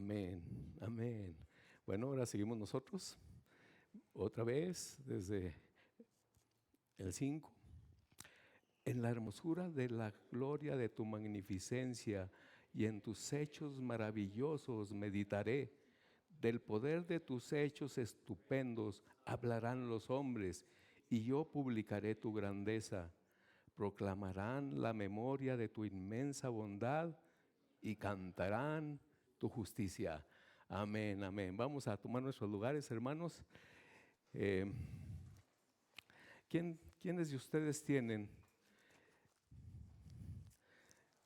Amén, amén. Bueno, ahora seguimos nosotros, otra vez desde el 5. En la hermosura de la gloria de tu magnificencia y en tus hechos maravillosos meditaré. Del poder de tus hechos estupendos hablarán los hombres, y yo publicaré tu grandeza. Proclamarán la memoria de tu inmensa bondad y cantarán tu justicia. Amén, amén. Vamos a tomar nuestros lugares, hermanos. ¿Quiénes de ustedes tienen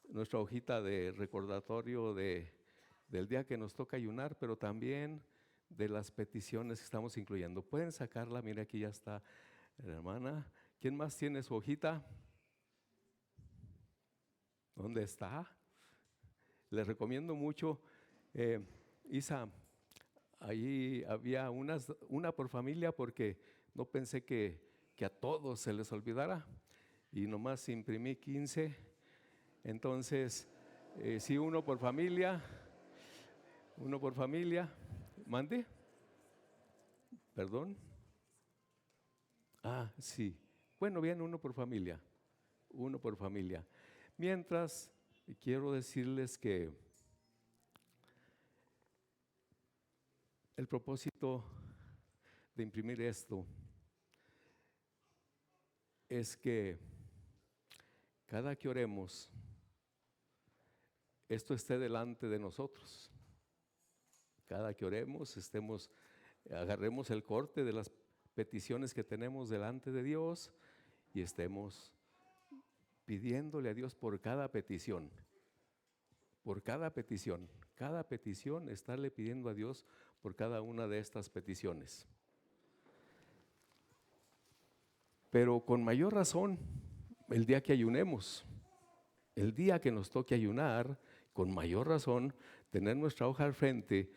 nuestra hojita de recordatorio del día que nos toca ayunar, pero también de las peticiones que estamos incluyendo? Pueden sacarla, mira, aquí ya está la hermana. ¿Quién más tiene su hojita? ¿Dónde está? Les recomiendo mucho, Isa, ahí había una por familia, porque no pensé que a todos se les olvidara, y nomás imprimí 15. Entonces, sí, uno por familia. ¿Mande? ¿Perdón? Ah, sí. Bueno, bien, uno por familia. Mientras, quiero decirles que el propósito de imprimir esto es que cada que oremos, esto esté delante de nosotros. Cada que oremos, agarremos el corte de las peticiones que tenemos delante de Dios y estemos pidiéndole a Dios por cada petición. Cada petición, estarle pidiendo a Dios por cada una de estas peticiones. Pero con mayor razón, el día que ayunemos, el día que nos toque ayunar, con mayor razón, tener nuestra hoja al frente,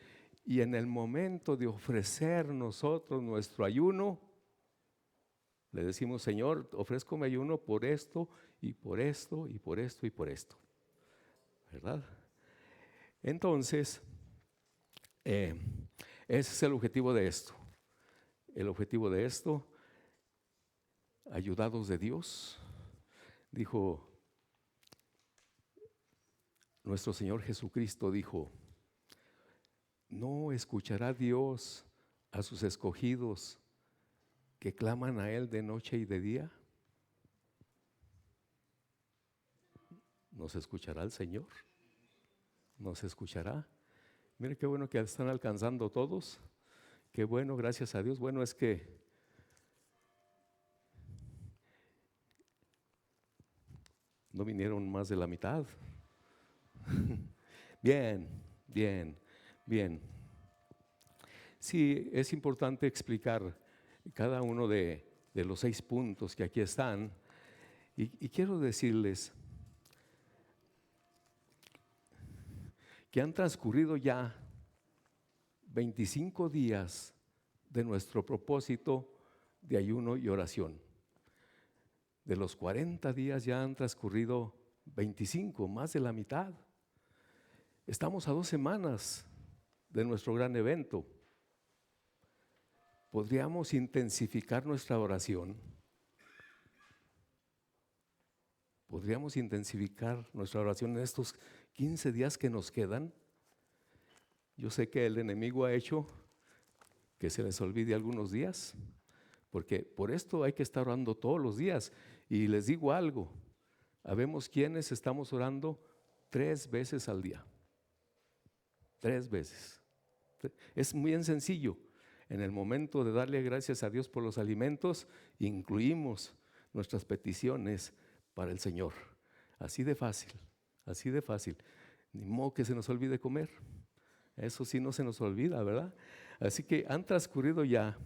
y en el momento de ofrecer nosotros nuestro ayuno, le decimos: Señor, ofrezco mi ayuno por esto, y por esto, y por esto, y por esto, ¿verdad? Entonces, ese es el objetivo de esto. El objetivo de esto, ayudados de Dios, dijo nuestro Señor Jesucristo, dijo: ¿no escuchará Dios a sus escogidos que claman a Él de noche y de día? ¿Nos escuchará el Señor? ¿Nos escuchará? Mire qué bueno que están alcanzando todos. Qué bueno, gracias a Dios. Bueno, es que no vinieron más de la mitad. Bien, bien, bien. Sí, es importante explicar cada uno de los 6 puntos que aquí están, y quiero decirles que han transcurrido ya 25 días de nuestro propósito de ayuno y oración. De los 40 días ya han transcurrido 25, más de la mitad. Estamos a 2 semanas de nuestro gran evento. ¿Podríamos intensificar nuestra oración? ¿Podríamos intensificar nuestra oración en estos 15 días que nos quedan? Yo sé que el enemigo ha hecho que se les olvide algunos días, porque por esto hay que estar orando todos los días. Y les digo algo: habemos quienes estamos orando 3 veces al día. 3 veces. Es muy sencillo. En el momento de darle gracias a Dios por los alimentos, incluimos nuestras peticiones para el Señor. Así de fácil, así de fácil. Ni modo que se nos olvide comer. Eso sí no se nos olvida, ¿verdad? Así que han transcurrido ya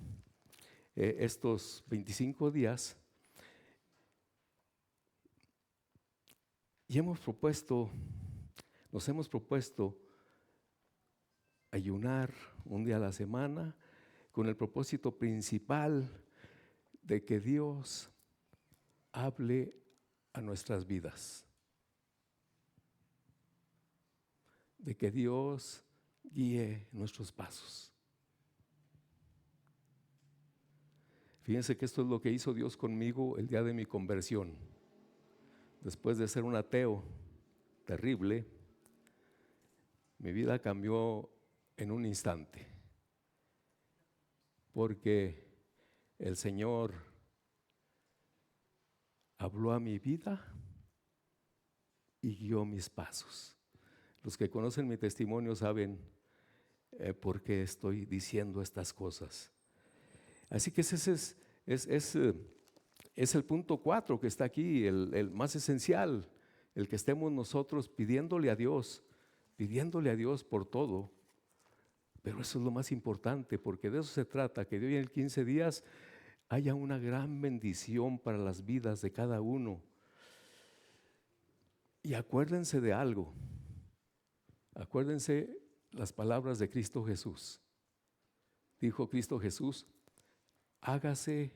estos 25 días y nos hemos propuesto ayunar un día a la semana, con el propósito principal de que Dios hable a nuestras vidas, de que Dios guíe nuestros pasos. Fíjense que esto es lo que hizo Dios conmigo el día de mi conversión. Después de ser un ateo terrible, mi vida cambió en un instante, porque el Señor habló a mi vida y guió mis pasos. Los que conocen mi testimonio saben por qué estoy diciendo estas cosas. Así que ese es el punto 4 que está aquí, el más esencial, el que estemos nosotros pidiéndole a Dios por todo. Pero eso es lo más importante, porque de eso se trata, que de hoy en 15 días haya una gran bendición para las vidas de cada uno. Y acuérdense de algo, acuérdense las palabras de Cristo Jesús. Dijo Cristo Jesús: hágase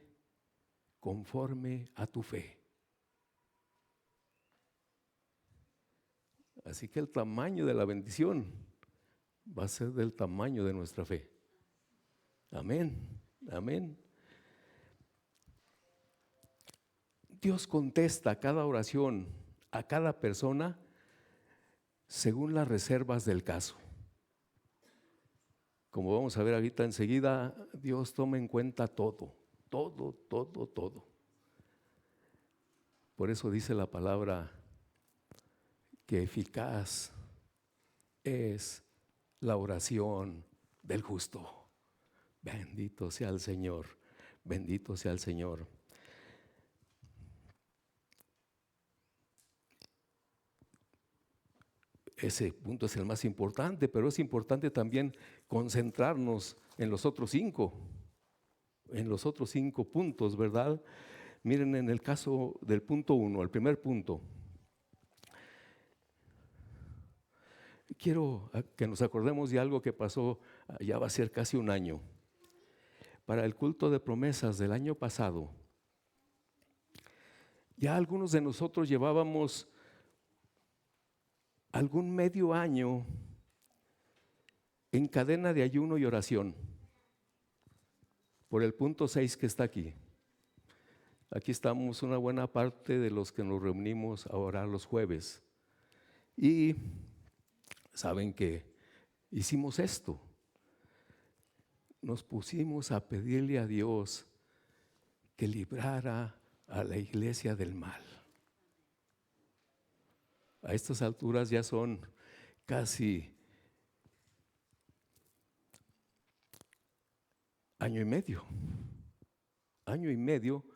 conforme a tu fe. Así que el tamaño de la bendición va a ser del tamaño de nuestra fe. Amén, amén. Dios contesta cada oración a cada persona según las reservas del caso. Como vamos a ver ahorita enseguida, Dios toma en cuenta todo. Por eso dice la palabra que eficaz es la oración del justo. Bendito sea el Señor, bendito sea el Señor. Ese punto es el más importante, pero es importante también concentrarnos en los otros 5 puntos, ¿verdad? Miren, en el caso del punto 1, el primer punto, quiero que nos acordemos de algo que pasó, ya va a ser casi un año. Para el culto de promesas del año pasado, ya algunos de nosotros llevábamos algún medio año en cadena de ayuno y oración, por el punto 6 que está aquí. Aquí estamos una buena parte de los que nos reunimos a orar los jueves. Y saben que hicimos esto. Nos pusimos a pedirle a Dios que librara a la iglesia del mal. A estas alturas ya son casi año y medio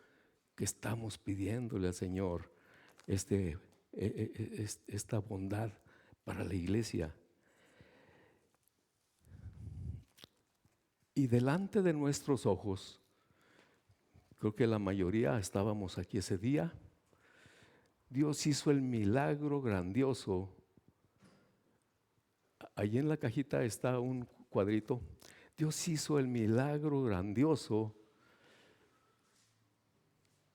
que estamos pidiéndole al Señor esta bondad para la iglesia. Y delante de nuestros ojos, creo que la mayoría estábamos aquí ese día, Dios hizo el milagro grandioso. Allí en la cajita está un cuadrito. Dios hizo el milagro grandioso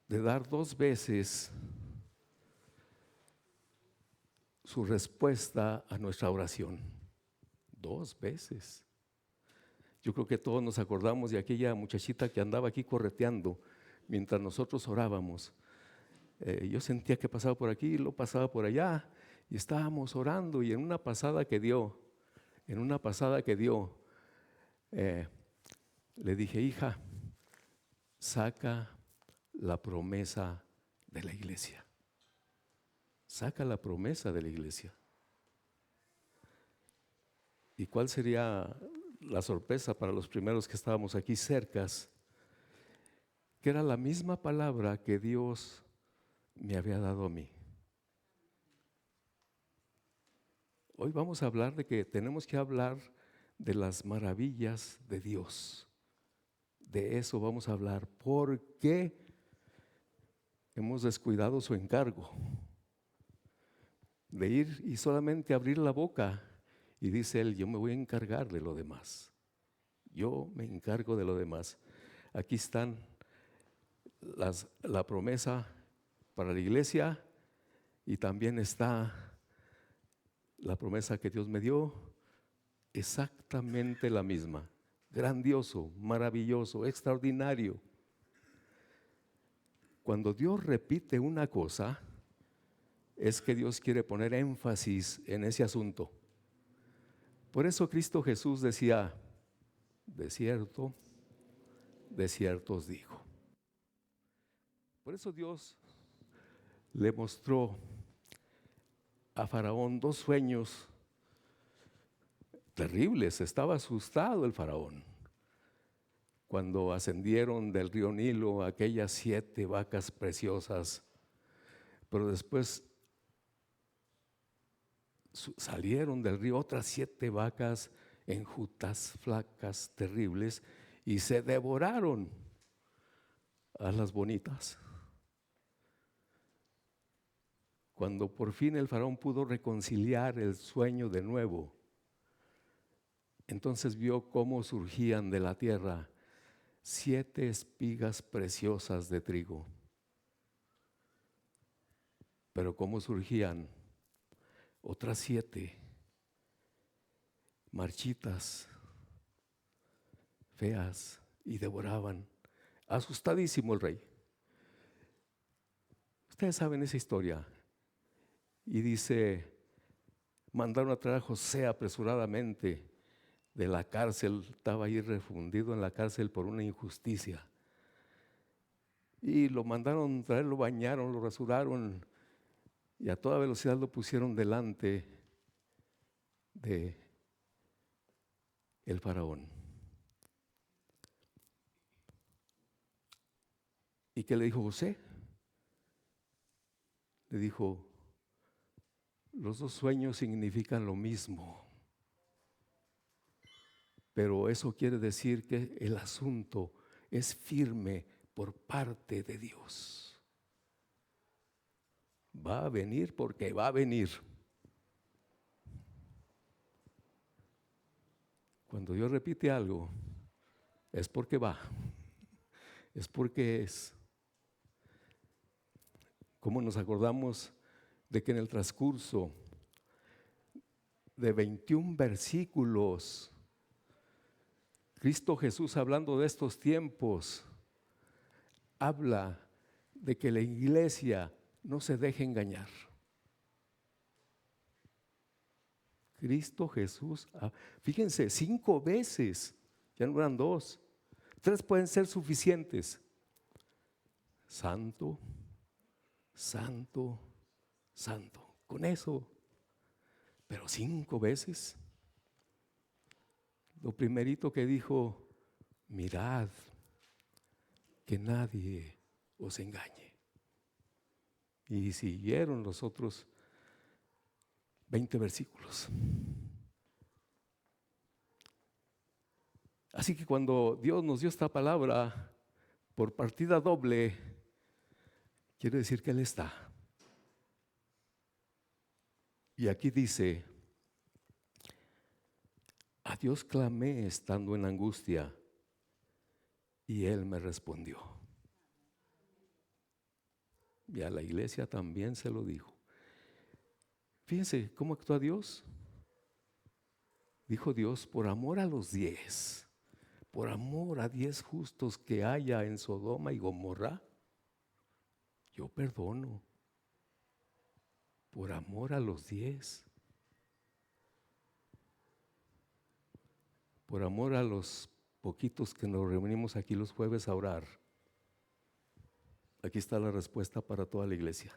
de dar 2 veces su respuesta a nuestra oración. 2 veces. Yo creo que todos nos acordamos de aquella muchachita que andaba aquí correteando mientras nosotros orábamos. Yo sentía que pasaba por aquí, lo pasaba por allá, y estábamos orando, y en una pasada que dio, le dije: hija, saca la promesa de la iglesia. Saca la promesa de la iglesia. ¿Y cuál sería la sorpresa para los primeros que estábamos aquí cercas? Que era la misma palabra que Dios me había dado a mí. Hoy vamos a hablar de que tenemos que hablar de las maravillas de Dios. De eso vamos a hablar, porque hemos descuidado su encargo de ir y solamente abrir la boca, y dice Él: yo me voy a encargar de lo demás. Yo me encargo de lo demás. Aquí están la promesa para la iglesia, y también está la promesa que Dios me dio exactamente la misma. Grandioso, maravilloso, extraordinario. Cuando Dios repite una cosa, es que Dios quiere poner énfasis en ese asunto. Por eso Cristo Jesús decía, de cierto, de cierto os digo. Por eso Dios le mostró a Faraón 2 sueños terribles. Estaba asustado el Faraón. Cuando ascendieron del río Nilo aquellas 7 vacas preciosas, pero después salieron del río otras 7 vacas enjutas, flacas, terribles, y se devoraron a las bonitas. Cuando por fin el faraón pudo reconciliar el sueño de nuevo, entonces vio cómo surgían de la tierra 7 espigas preciosas de trigo. Pero cómo surgían otras 7 marchitas, feas, y devoraban. Asustadísimo el rey. Ustedes saben esa historia. Y dice, mandaron a traer a José apresuradamente de la cárcel. Estaba ahí refundido en la cárcel por una injusticia. Y lo mandaron traer, lo bañaron, lo rasuraron, y a toda velocidad lo pusieron delante de el faraón. ¿Y qué le dijo José? Le dijo, los 2 sueños significan lo mismo, pero eso quiere decir que el asunto es firme por parte de Dios. Va a venir porque va a venir. Cuando Dios repite algo, es porque va, es porque es. ¿Cómo nos acordamos de que en el transcurso de 21 versículos, Cristo Jesús, hablando de estos tiempos, habla de que la iglesia no se deje engañar? Cristo Jesús, fíjense, 5 veces, ya no eran 2, 3 pueden ser suficientes. Santo, santo, santo, con eso. Pero 5 veces. Lo primerito que dijo, mirad que nadie os engañe. Y siguieron los otros 20 versículos. Así que cuando Dios nos dio esta palabra por partida doble, quiere decir que Él está. Y aquí dice, a Dios clamé estando en angustia y Él me respondió. Y a la iglesia también se lo dijo. Fíjense cómo actúa Dios. Dijo Dios, por amor a los 10, por amor a 10 justos que haya en Sodoma y Gomorra, yo perdono. Por amor a los 10. Por amor a los poquitos que nos reunimos aquí los jueves a orar. Aquí está la respuesta para toda la iglesia.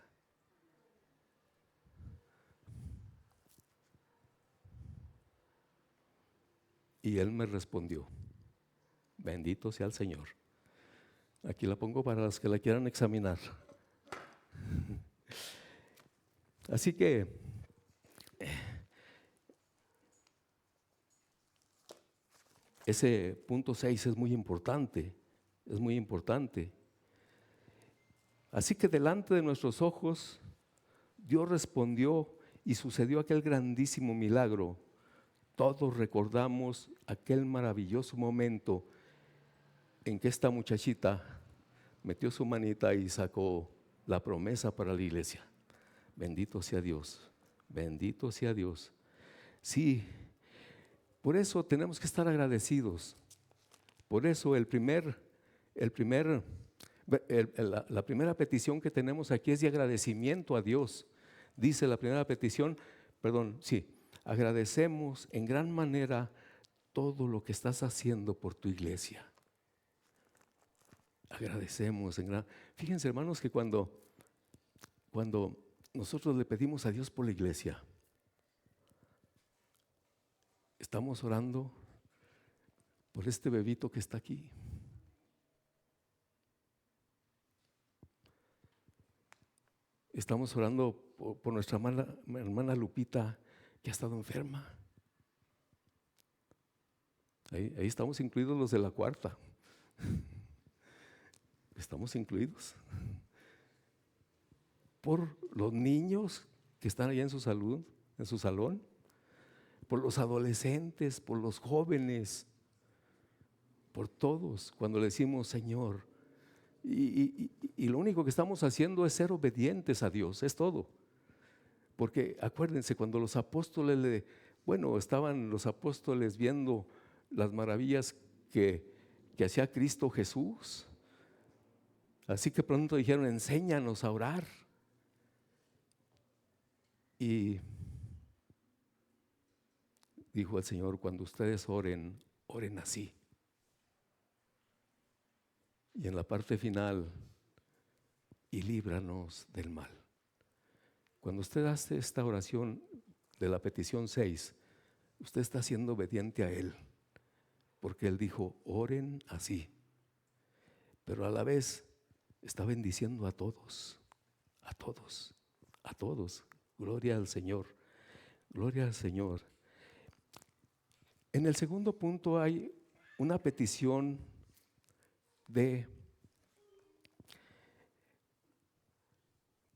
Y Él me respondió, bendito sea el Señor. Aquí la pongo para los que la quieran examinar. Así que ese punto 6 es muy importante, es muy importante. Así que delante de nuestros ojos, Dios respondió y sucedió aquel grandísimo milagro. Todos recordamos aquel maravilloso momento en que esta muchachita metió su manita y sacó la promesa para la iglesia. Bendito sea Dios, bendito sea Dios. Sí, Por eso tenemos que estar agradecidos. Por eso la primera petición que tenemos aquí es de agradecimiento a Dios. Dice la primera petición, agradecemos en gran manera todo lo que estás haciendo por tu iglesia. Agradecemos en gran. Fíjense, hermanos, que cuando nosotros le pedimos a Dios por la iglesia, estamos orando por este bebito que está aquí. Estamos orando por nuestra hermana Lupita, que ha estado enferma. Ahí estamos incluidos los de la cuarta. Estamos incluidos. Por los niños que están allá en su salón, por los adolescentes, por los jóvenes, por todos, cuando le decimos Señor. Y lo único que estamos haciendo es ser obedientes a Dios, es todo. Porque acuérdense, cuando los apóstoles, estaban los apóstoles viendo las maravillas que hacía Cristo Jesús. Así que pronto dijeron, enséñanos a orar. Y dijo el Señor, cuando ustedes oren, oren así. Y en la parte final, y líbranos del mal. Cuando usted hace esta oración de la petición 6, usted está siendo obediente a Él, porque Él dijo, oren así. Pero a la vez está bendiciendo a todos, a todos, a todos. Gloria al Señor, gloria al Señor. En el segundo punto hay una petición de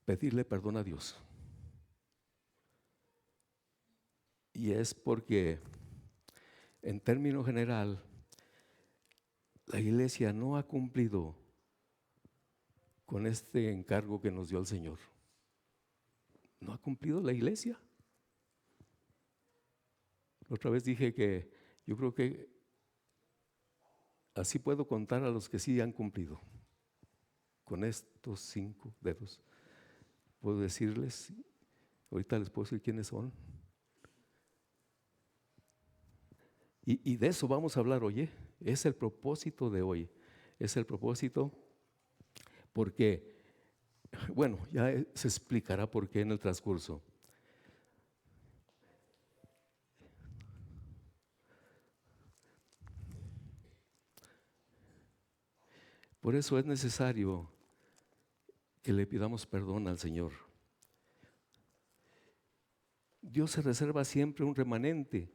pedirle perdón a Dios. Y es porque, en término general, la iglesia no ha cumplido con este encargo que nos dio el Señor. No ha cumplido la iglesia. Otra vez dije que yo creo que así puedo contar a los que sí han cumplido. Con estos 5 dedos puedo decirles, ahorita les puedo decir quiénes son. Y de eso vamos a hablar hoy. Es el propósito de hoy. Es el propósito porque, ya se explicará por qué en el transcurso. Por eso es necesario que le pidamos perdón al Señor. Dios se reserva siempre un remanente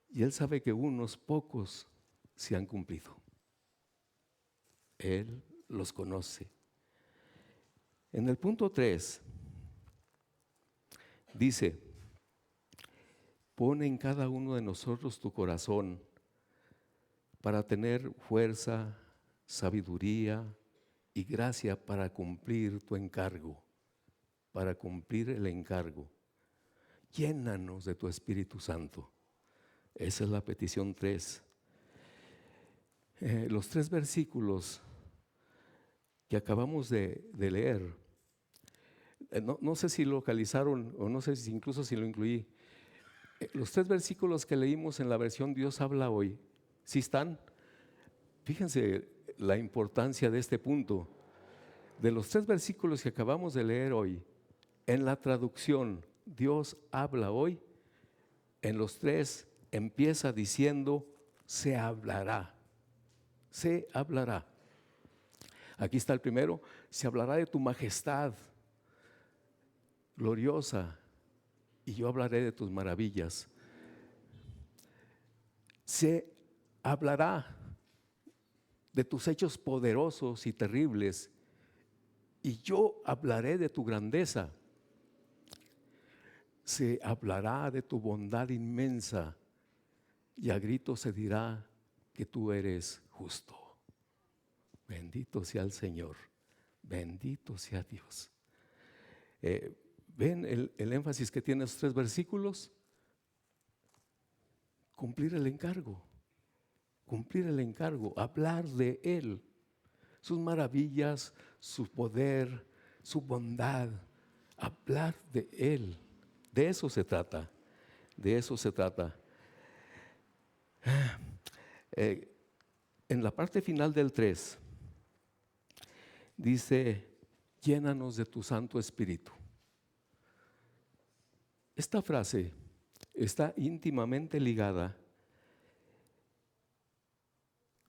y Él sabe que unos pocos se han cumplido. Él los conoce. En el punto 3 dice, pon en cada uno de nosotros tu corazón para tener fuerza, sabiduría y gracia para cumplir tu encargo, para cumplir el encargo. Llénanos de tu Espíritu Santo. Esa es la petición 3. Los 3 versículos que acabamos de leer, no sé si localizaron o no sé si incluso si lo incluí. Los 3 versículos que leímos en la versión Dios habla hoy, ¿sí están? Fíjense la importancia de este punto. De los 3 versículos que acabamos de leer hoy, en la traducción Dios habla hoy, en los 3 empieza diciendo, se hablará. Se hablará. Aquí está el primero, se hablará de tu majestad gloriosa y yo hablaré de tus maravillas. Se hablará de tus hechos poderosos y terribles y yo hablaré de tu grandeza. Se hablará de tu bondad inmensa y a gritos se dirá que tú eres justo. Bendito sea el Señor, bendito sea Dios. ¿Ven el énfasis que tienen esos 3 versículos? cumplir el encargo, hablar de Él, sus maravillas, su poder, su bondad, hablar de Él. De eso se trata, de eso se trata. En la parte final del 3, dice, llénanos de tu Santo Espíritu. Esta frase está íntimamente ligada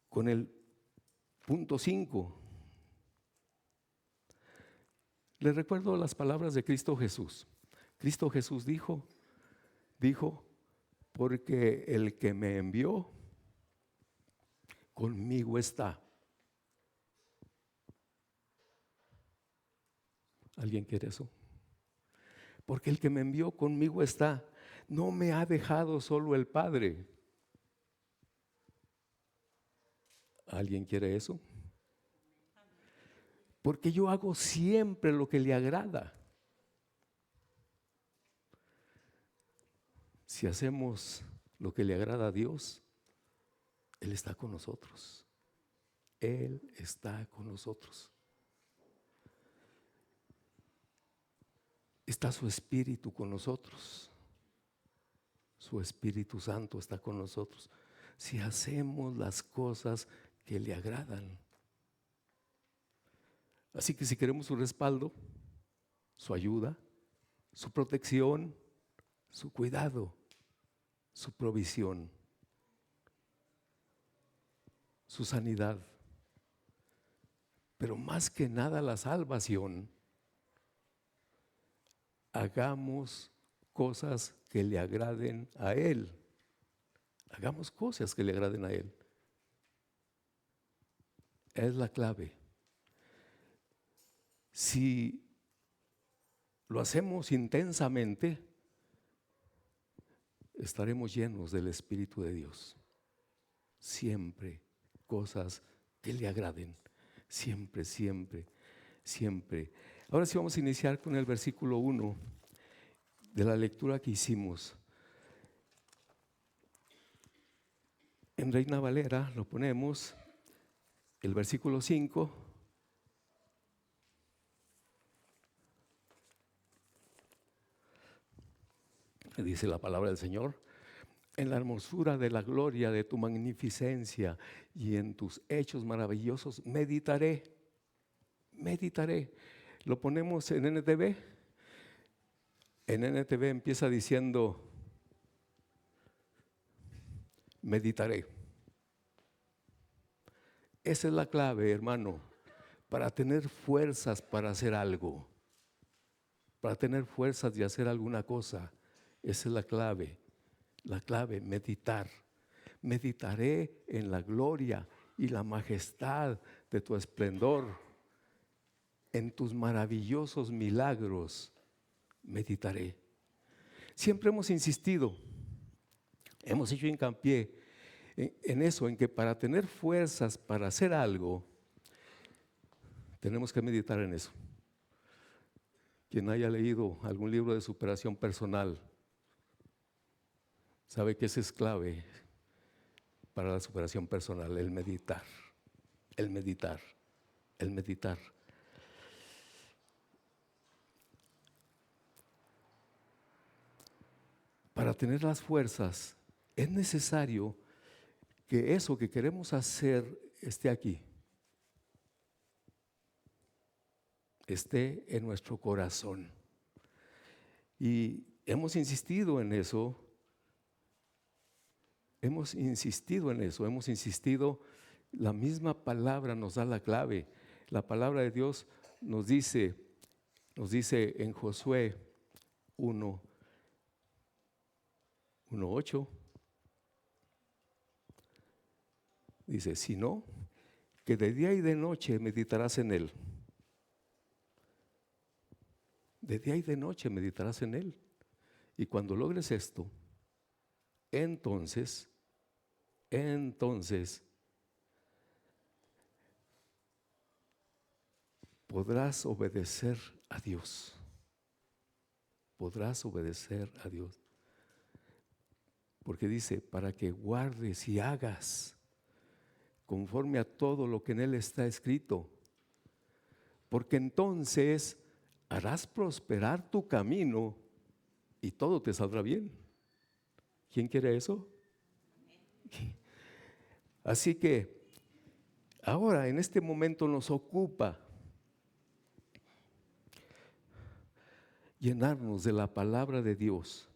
con el punto 5. Les recuerdo las palabras de Cristo Jesús. Cristo Jesús dijo, porque el que me envió conmigo está. ¿Alguien quiere eso? Porque el que me envió conmigo está. No me ha dejado solo el Padre. ¿Alguien quiere eso? Porque yo hago siempre lo que le agrada. Si hacemos lo que le agrada a Dios, Él está con nosotros. Él está con nosotros. Está su Espíritu con nosotros. Su Espíritu Santo está con nosotros. Si hacemos las cosas que le agradan. Así que si queremos su respaldo, su ayuda, su protección, su cuidado, su provisión, su sanidad, pero más que nada la salvación, hagamos cosas que le agraden a Él. Hagamos cosas que le agraden a Él. Es la clave. Si lo hacemos intensamente, estaremos llenos del Espíritu de Dios. Siempre cosas que le agraden. Siempre, siempre, siempre. Ahora sí vamos a iniciar con el versículo 1 de la lectura que hicimos. En Reina Valera lo ponemos, el versículo 5. Dice la palabra del Señor: en la hermosura de la gloria de tu magnificencia y en tus hechos maravillosos meditaré. Lo ponemos en NTV. En NTV empieza diciendo, meditaré. Esa es la clave, hermano, para tener fuerzas para hacer algo, para tener fuerzas de hacer alguna cosa. Esa es la clave, meditar. Meditaré en la gloria y la majestad de tu esplendor, en tus maravillosos milagros, meditaré. Siempre hemos insistido, hemos hecho hincapié en eso, en que para tener fuerzas para hacer algo, tenemos que meditar en eso. Quien haya leído algún libro de superación personal, sabe que esa es clave para la superación personal, el meditar. Para tener las fuerzas es necesario que eso que queremos hacer esté aquí, esté en nuestro corazón. Y hemos insistido en eso, la misma palabra nos da la clave. La palabra de Dios nos dice en Josué 1:8, dice, sino que de día y de noche meditarás en él. De día y de noche meditarás en él. Y cuando logres esto, entonces podrás obedecer a Dios. porque dice, para que guardes y hagas conforme a todo lo que en él está escrito, porque entonces harás prosperar tu camino y todo te saldrá bien. ¿Quién quiere eso? Así que ahora en este momento nos ocupa llenarnos de la palabra de Dios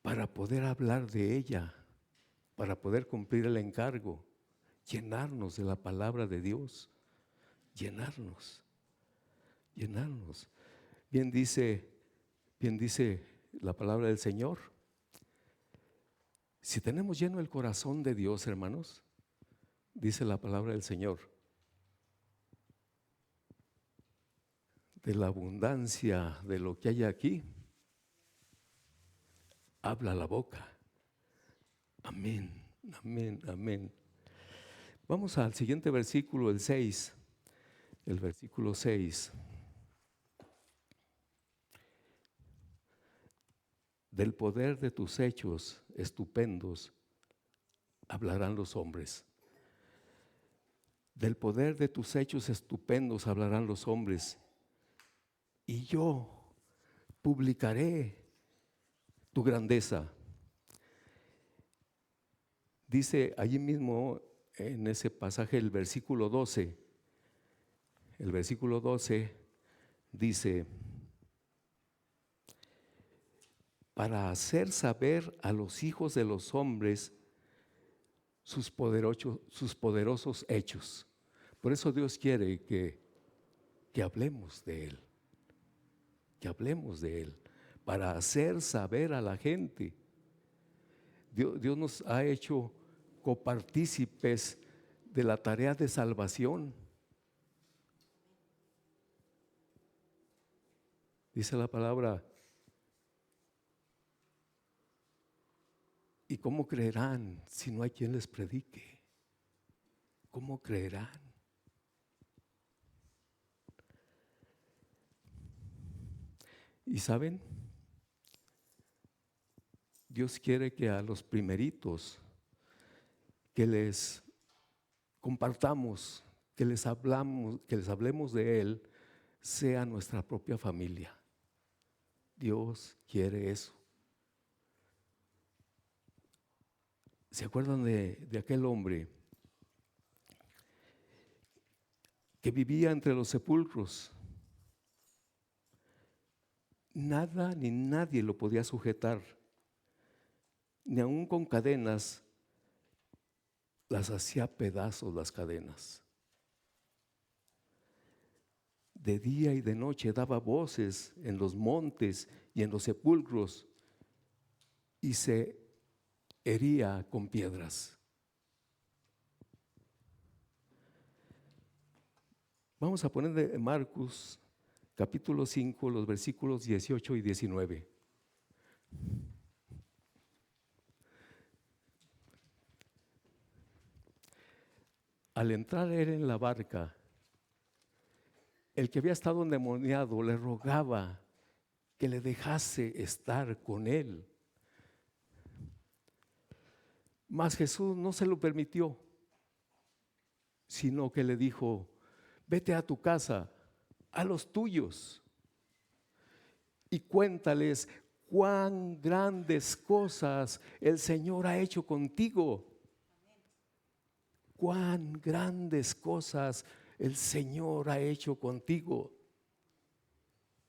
para poder hablar de ella, para poder cumplir el encargo, llenarnos de la palabra de Dios, llenarnos. Bien dice la palabra del Señor. Si tenemos lleno el corazón de Dios, hermanos, dice la palabra del Señor, de la abundancia de lo que hay aquí, habla la boca. Amén, amén, amén. Vamos al siguiente versículo, el 6. El versículo 6. Del poder de tus hechos estupendos hablarán los hombres. Del poder de tus hechos estupendos hablarán los hombres. Y yo publicaré tu grandeza. Dice allí mismo en ese pasaje el versículo 12. El versículo 12 dice, para hacer saber a los hijos de los hombres sus poderosos hechos. Por eso Dios quiere que hablemos de Él, que hablemos de Él, para hacer saber a la gente. Dios nos ha hecho copartícipes de la tarea de salvación. Dice la palabra, ¿y cómo creerán si no hay quien les predique? ¿Cómo creerán? ¿Y saben? Dios quiere que a los primeritos que les compartamos, que les hablemos de Él, sea nuestra propia familia. Dios quiere eso. ¿Se acuerdan de aquel hombre que vivía entre los sepulcros? Nada ni nadie lo podía sujetar, ni aun con cadenas las hacía pedazos las cadenas. De día y de noche daba voces en los montes y en los sepulcros y se hería con piedras. Vamos a poner de Marcos capítulo 5, los versículos 18 y 19. Al entrar él en la barca, el que había estado endemoniado le rogaba que le dejase estar con él. Mas Jesús no se lo permitió, sino que le dijo, vete a tu casa, a los tuyos, y cuéntales cuán grandes cosas el Señor ha hecho contigo. Cuán grandes cosas el Señor ha hecho contigo.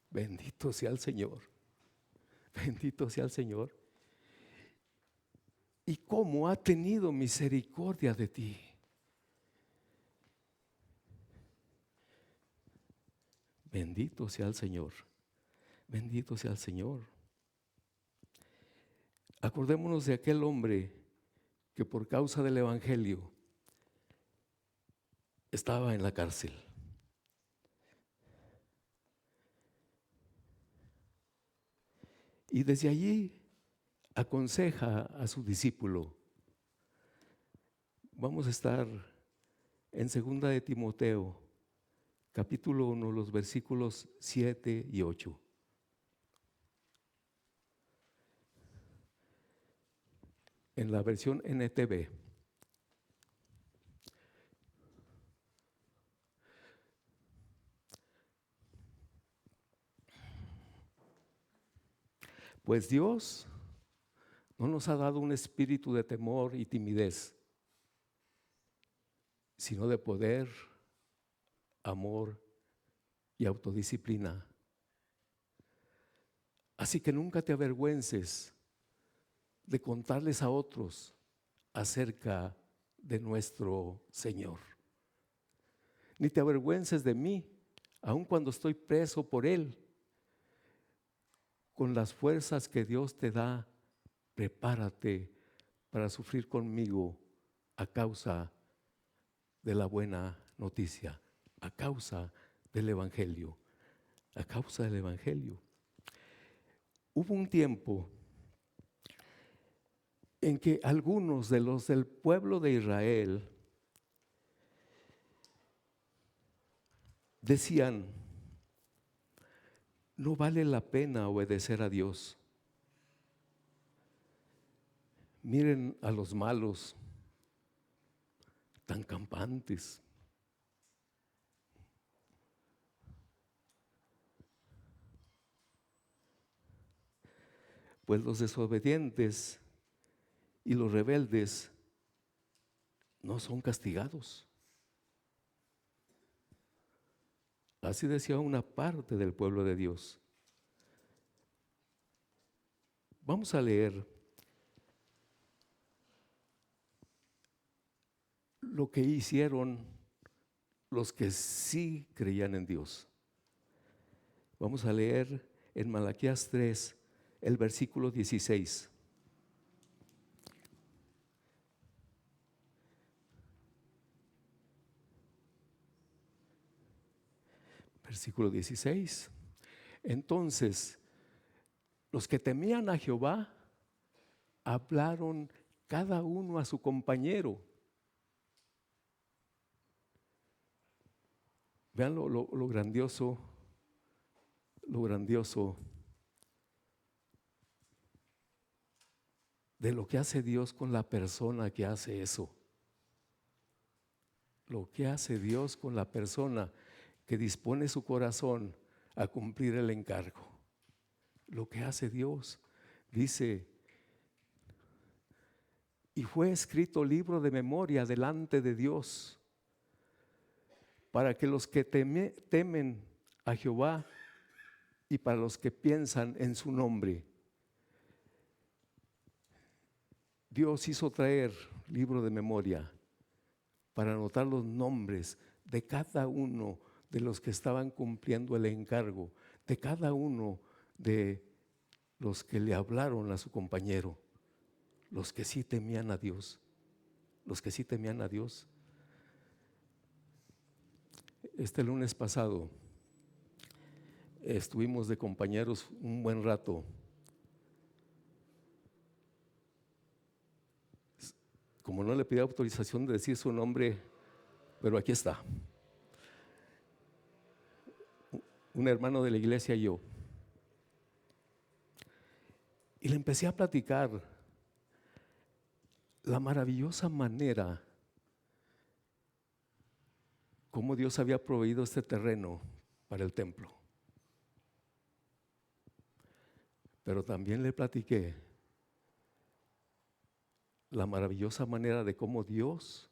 Bendito sea el Señor. Bendito sea el Señor. Y cómo ha tenido misericordia de ti. Bendito sea el Señor. Bendito sea el Señor. Acordémonos de aquel hombre que por causa del Evangelio estaba en la cárcel. Y desde allí aconseja a su discípulo. Vamos a estar en 2 de Timoteo, capítulo 1, los versículos 7 y 8. en la versión NTV. Pues Dios no nos ha dado un espíritu de temor y timidez, sino de poder, amor y autodisciplina. Así que nunca te avergüences de contarles a otros acerca de nuestro Señor. Ni te avergüences de mí, aun cuando estoy preso por Él. Con las fuerzas que Dios te da, prepárate para sufrir conmigo a causa de la buena noticia, a causa del Evangelio, a causa del Evangelio. Hubo un tiempo en que algunos de los del pueblo de Israel decían: no vale la pena obedecer a Dios. Miren a los malos, tan campantes. Pues los desobedientes y los rebeldes no son castigados. Así decía una parte del pueblo de Dios. Vamos a leer lo que hicieron los que sí creían en Dios. Vamos a leer en Malaquías 3, el versículo 16. Versículo 16. Entonces, los que temían a Jehová hablaron cada uno a su compañero. Vean lo grandioso de lo que hace Dios con la persona que hace eso. Lo que hace Dios con la persona que dispone su corazón a cumplir el encargo. Lo que hace Dios, dice: y fue escrito libro de memoria delante de Dios, para que los que temen a Jehová y para los que piensan en su nombre. Dios hizo traer libro de memoria para anotar los nombres de cada uno de los que estaban cumpliendo el encargo, de cada uno de los que le hablaron a su compañero, los que sí temían a Dios, los que sí temían a Dios. Este lunes pasado estuvimos de compañeros un buen rato. Como no le pedí autorización de decir su nombre, pero aquí está. Un hermano de la iglesia y yo. Y le empecé a platicar la maravillosa manera como Dios había proveído este terreno para el templo. Pero también le platiqué la maravillosa manera de cómo Dios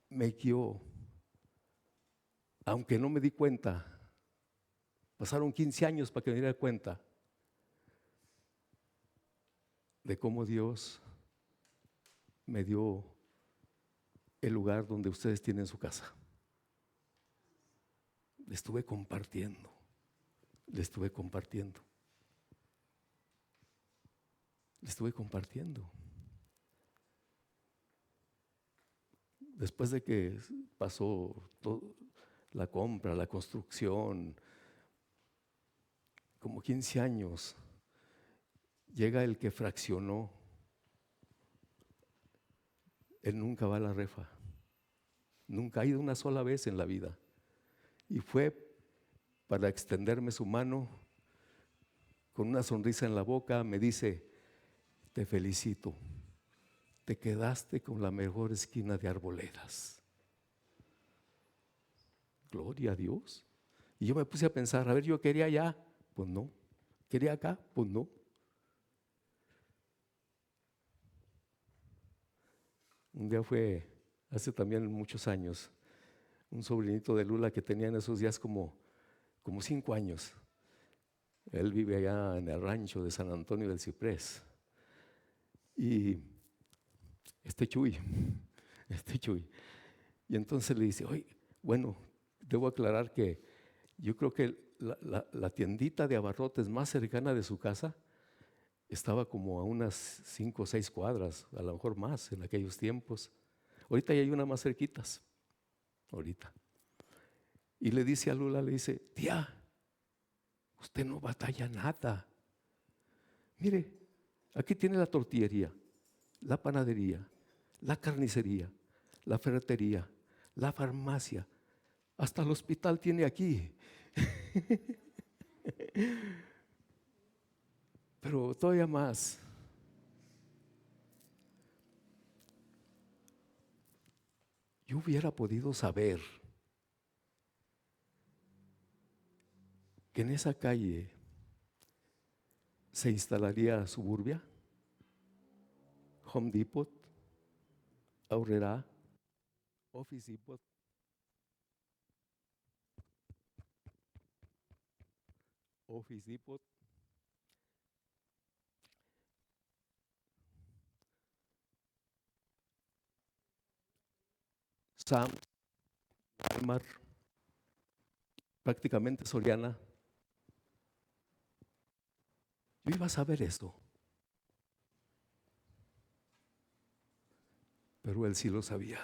me guió, aunque no me di cuenta. Pasaron 15 años para que me diera cuenta de cómo Dios me dio el lugar donde ustedes tienen su casa. Le estuve compartiendo. Después de que pasó la compra, la construcción, como 15 años, llega el que fraccionó. Él nunca va a la refa, nunca ha ido una sola vez en la vida. Y fue para extenderme su mano, con una sonrisa en la boca, me dice: te felicito. Te quedaste con la mejor esquina de Arboledas. Gloria a Dios. Y yo me puse a pensar, a ver, yo quería allá, pues no. Quería acá, pues no. Un día fue, hace también muchos años, un sobrinito de Lula que tenía en esos días como 5 años. Él vive allá en el rancho de San Antonio del Ciprés. Y Chuy. Y entonces le dice, oye, bueno, debo aclarar que yo creo que la tiendita de abarrotes más cercana de su casa estaba como a unas 5 o 6 cuadras, a lo mejor más en aquellos tiempos. Ahorita ya hay una más cerquitas, ahorita. Y le dice a Lula, le dice, tía, usted no batalla nada. Mire, aquí tiene la tortillería, la panadería, la carnicería, la ferretería, la farmacia, hasta el hospital tiene aquí. Pero todavía más. Yo hubiera podido saber que en esa calle se instalaría Suburbia, Home Depot, Aurrera, Office Depot, Sam, Walmart, prácticamente Soriana. Yo iba a saber esto, pero él sí lo sabía.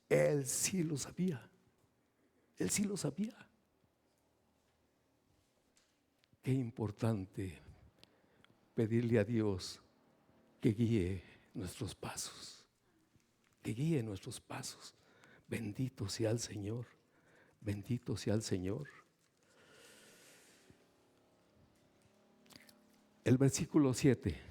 Él sí lo sabía. Él sí lo sabía. Qué importante pedirle a Dios que guíe nuestros pasos, que guíe nuestros pasos. Bendito sea el Señor, bendito sea el Señor. El versículo 7.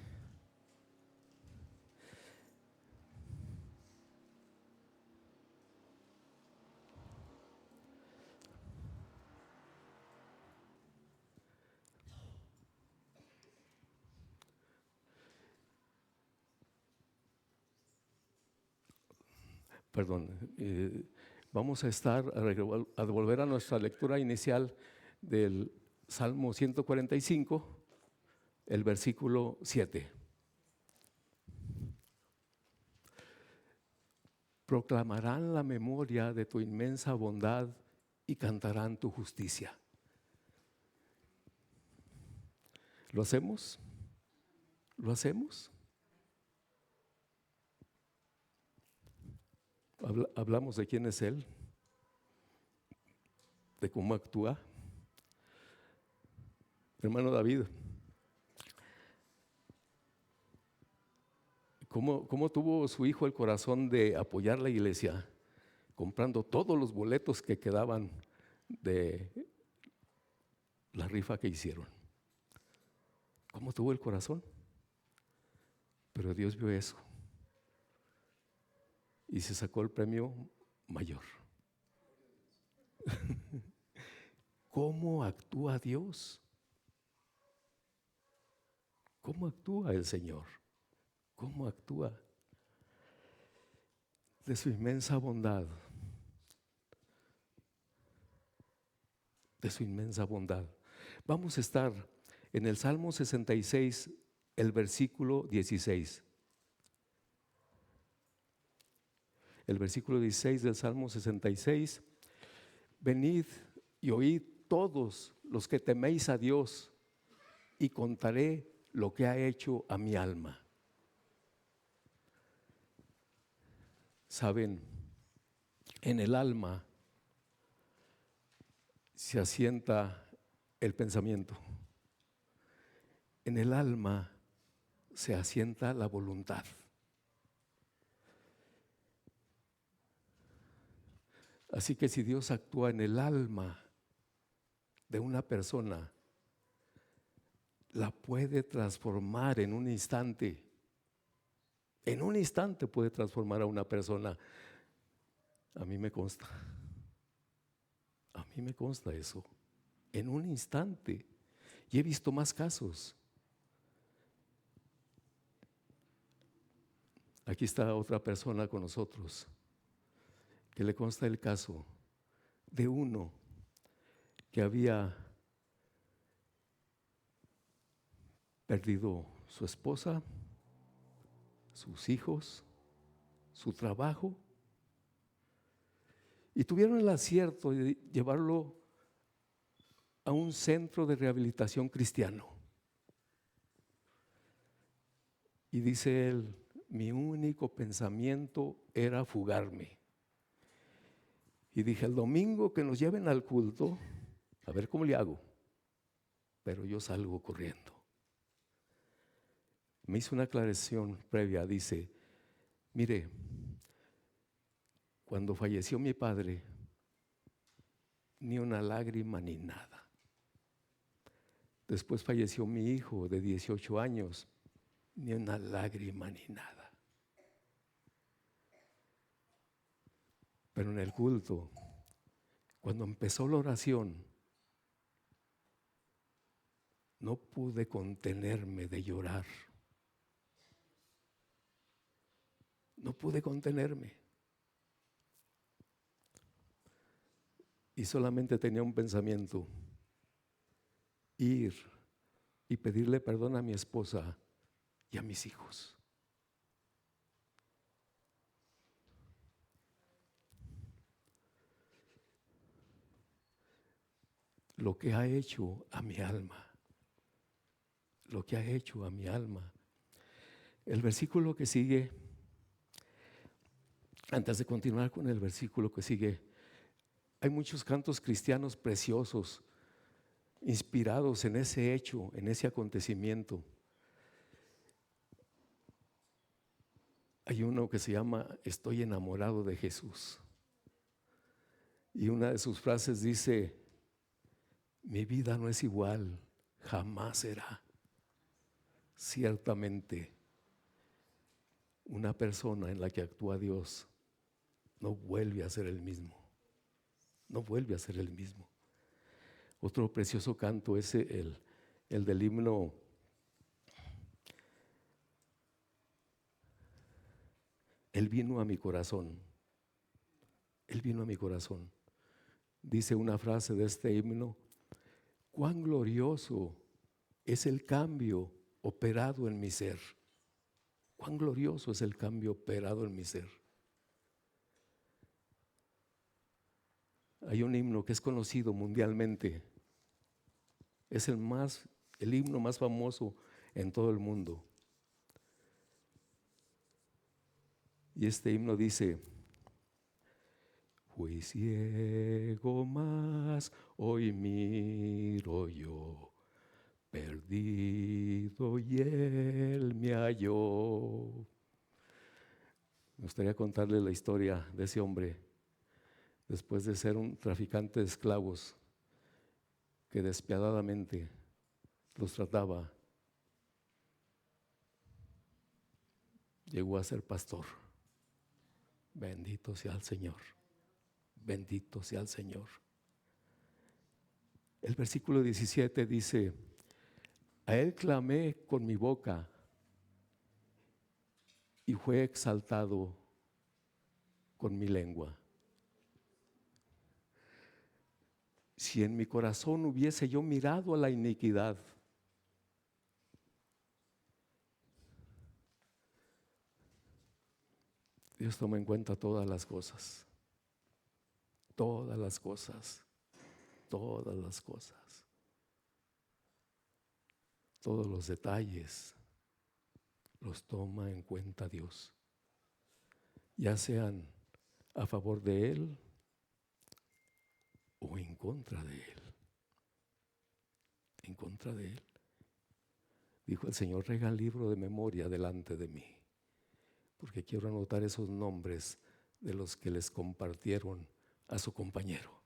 Perdón, vamos a volver a nuestra lectura inicial del Salmo 145, el versículo 7. Proclamarán la memoria de tu inmensa bondad y cantarán tu justicia. ¿Lo hacemos? ¿Lo hacemos? Hablamos de quién es Él, de cómo actúa. Hermano David, ¿cómo tuvo su hijo el corazón de apoyar la iglesia, comprando todos los boletos que quedaban de la rifa que hicieron? ¿Cómo tuvo el corazón? Pero Dios vio eso y se sacó el premio mayor. ¿Cómo actúa Dios? ¿Cómo actúa el Señor? ¿Cómo actúa? De su inmensa bondad. De su inmensa bondad. Vamos a estar en el Salmo 66, el versículo 16. El versículo 16 del Salmo 66. Venid y oíd todos los que teméis a Dios, y contaré lo que ha hecho a mi alma. Saben, en el alma se asienta el pensamiento. En el alma se asienta la voluntad. Así que si Dios actúa en el alma de una persona, la puede transformar en un instante. En un instante puede transformar a una persona. A mí me consta. A mí me consta eso. En un instante. Y he visto más casos. Aquí está otra persona con nosotros que le consta el caso de uno que había perdido su esposa, sus hijos, su trabajo, y tuvieron el acierto de llevarlo a un centro de rehabilitación cristiano. Y dice él, mi único pensamiento era fugarme. Y dije, el domingo que nos lleven al culto, a ver cómo le hago, pero yo salgo corriendo. Me hizo una aclaración previa, dice, mire, cuando falleció mi padre, ni una lágrima ni nada. Después falleció mi hijo de 18 años, ni una lágrima ni nada. Pero en el culto, cuando empezó la oración, no pude contenerme de llorar. No pude contenerme. Y solamente tenía un pensamiento, ir y pedirle perdón a mi esposa y a mis hijos. Lo que ha hecho a mi alma, lo que ha hecho a mi alma. El versículo que sigue, antes de continuar con el versículo que sigue, hay muchos cantos cristianos preciosos, inspirados en ese hecho, en ese acontecimiento. Hay uno que se llama Estoy enamorado de Jesús. Y una de sus frases dice, mi vida no es igual, jamás será. Ciertamente, una persona en la que actúa Dios no vuelve a ser el mismo. No vuelve a ser el mismo. Otro precioso canto es el del himno Él vino a mi corazón. Él vino a mi corazón. Dice una frase de este himno, cuán glorioso es el cambio operado en mi ser. Cuán glorioso es el cambio operado en mi ser. Hay un himno que es conocido mundialmente. Es el himno más famoso en todo el mundo. Y este himno dice, fui ciego, mas hoy miro yo, perdido y Él me halló. Me gustaría contarle la historia de ese hombre, después de ser un traficante de esclavos que despiadadamente los trataba, llegó a ser pastor. Bendito sea el Señor. Bendito sea el Señor. El versículo 17 dice, a Él clamé con mi boca y fue exaltado con mi lengua. Si en mi corazón hubiese yo mirado a la iniquidad, Dios toma en cuenta todas las cosas, todas las cosas, todas las cosas, todos los detalles los toma en cuenta Dios, ya sean a favor de Él o en contra de Él. En contra de Él. Dijo el Señor, rega el libro de memoria delante de mí, porque quiero anotar esos nombres de los que les compartieron a su compañero.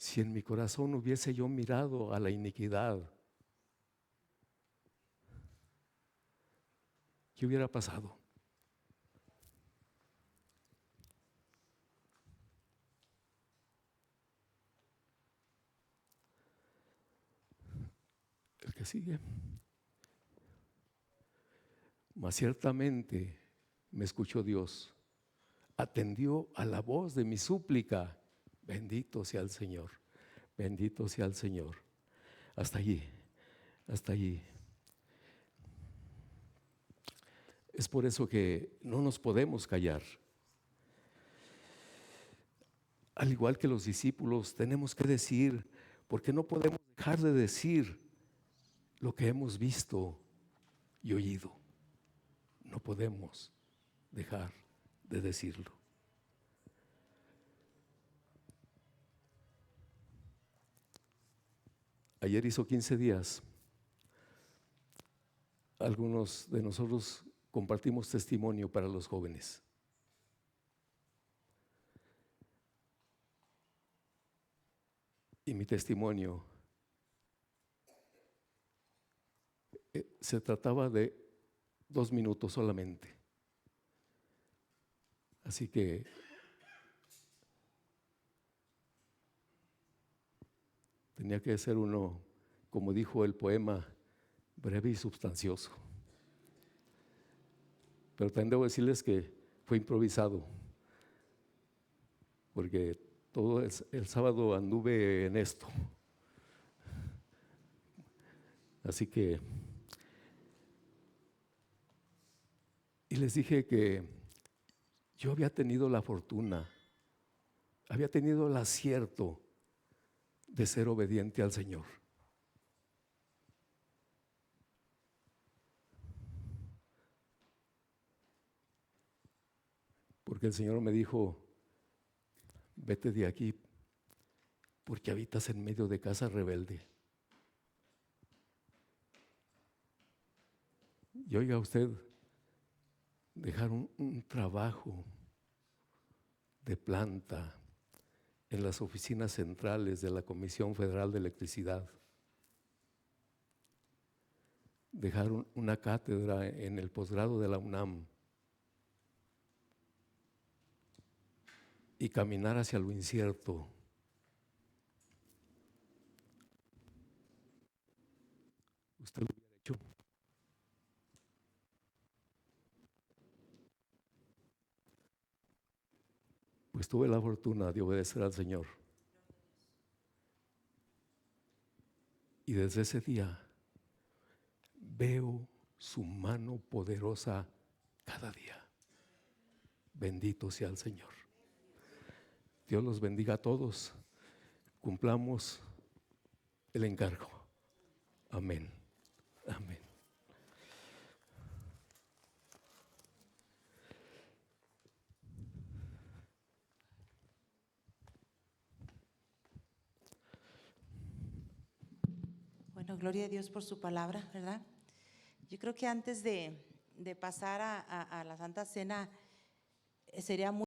si en mi corazón hubiese yo mirado a la iniquidad, ¿qué hubiera pasado? El que sigue. Mas ciertamente me escuchó Dios, atendió a la voz de mi súplica. Bendito sea el Señor, bendito sea el Señor. Hasta allí, hasta allí. Es por eso que no nos podemos callar. Al igual que los discípulos, tenemos que decir, porque no podemos dejar de decir lo que hemos visto y oído. No podemos dejar de decirlo. Ayer hizo 15 días, algunos de nosotros compartimos testimonio para los jóvenes. Y mi testimonio se trataba de 2 minutos solamente. Así que tenía que ser uno, como dijo el poema, breve y substancioso. Pero también debo decirles que fue improvisado, porque todo el sábado anduve en esto. Así que, y les dije que yo había tenido la fortuna, había tenido el acierto de ser obediente al Señor. Porque el Señor me dijo, vete de aquí, porque habitas en medio de casa rebelde. Y oiga usted, dejar un trabajo de planta en las oficinas centrales de la Comisión Federal de Electricidad, dejar una cátedra en el posgrado de la UNAM y caminar hacia lo incierto. ¿Usted lo hubiera hecho? Pues tuve la fortuna de obedecer al Señor. Y desde ese día veo su mano poderosa cada día. Bendito sea el Señor. Dios los bendiga a todos. Cumplamos el encargo. Amén. Amén. Bueno, gloria a Dios por su palabra, ¿verdad? Yo creo que antes de pasar a la Santa Cena, sería muy